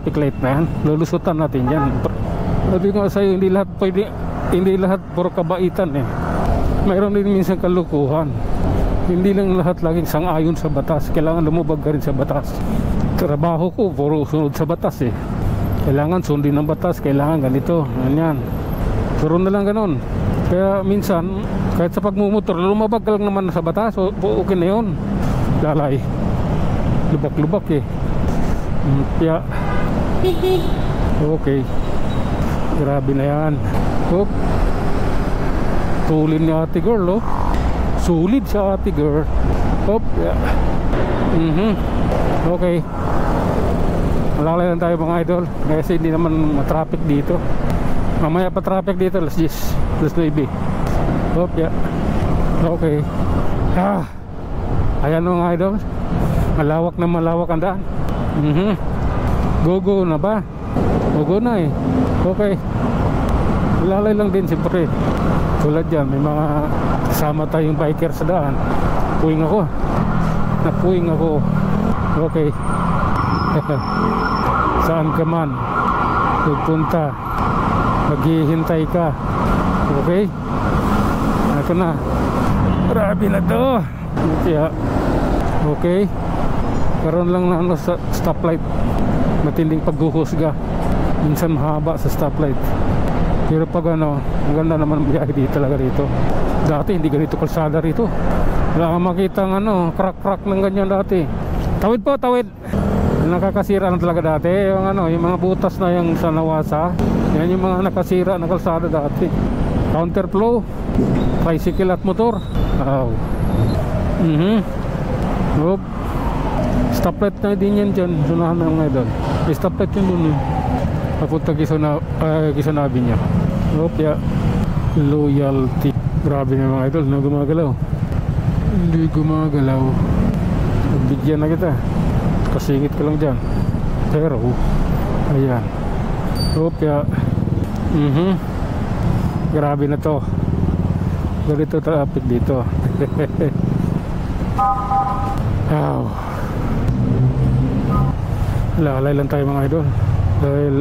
traffic light na yan. Lulusutan natin yan. Sabi ko nga sa'yo, hindi lahat pwede, hindi lahat puro kabaitan eh. Mayroon din minsan kalukuhan. Hindi lang lahat laging sang-ayon sa batas. Kailangan lumubag ka rin sa batas. Trabaho ko puro sunod sa batas eh. Kailangan sundin ng batas, kailangan ganito, ganyan. Pero na lang ganon. Kaya minsan kahit sa pagmumotor, lumabag ka lang naman sa batas, okay na yun. Lalay, lubak-lubak eh. Kaya okay, grabe na yan. Hop, tulin ni ate girl, oh. Sulit sa ate girl. Hop, yeah. Okay, malalay lang tayo mga idol, kasi hindi naman matraffic dito. Mamaya pa traffic dito, alas 10, alas 9. Hop, yeah. Okay. Ayan mga idol, malawak na malawak ang daan. Go na ba? Go na eh. Okay, lalay lang din siyempre. Tulad dyan, may mga kasama tayong biker sa daan. Puwing ako, napuwing ako. Okay. Saan ka man pupunta, maghihintay ka. Okay, ito na. Grabe na to. Yeah. Okay, karoon lang na ano sa stoplight, matinding paghuhusga. Minsan mahaba sa stoplight, pero pag ano, maganda naman ang biyahe dito talaga dito. Dati hindi ganito kalsada rito. Wala kang makita ng ano, crack ng ganyan dati. Tawid po, tawid. Nakakasira na talaga dati yung ano, yung mga butas na yung sa Nawasa. Yan yung mga nakasira na kalsada dati. Counterflow, tricycle at motor. Wow. Oop. Stoplight na din yan dyan. Sunahan na mga idol. May stoplight yun dun eh. Papunta Kisanabi niya. Oop, yeah. Loyalty. Grabe na mga idol, na gumagalaw. Hindi gumagalaw. Bigyan na kita. Kasingit ka lang dyan. Pero ayan. Oop, yeah. Grabe na to. Ganito traffic dito. Wow. Lalay lang tayo mga idol, dahil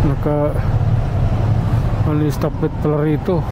naka ano yung stoplight pala rito.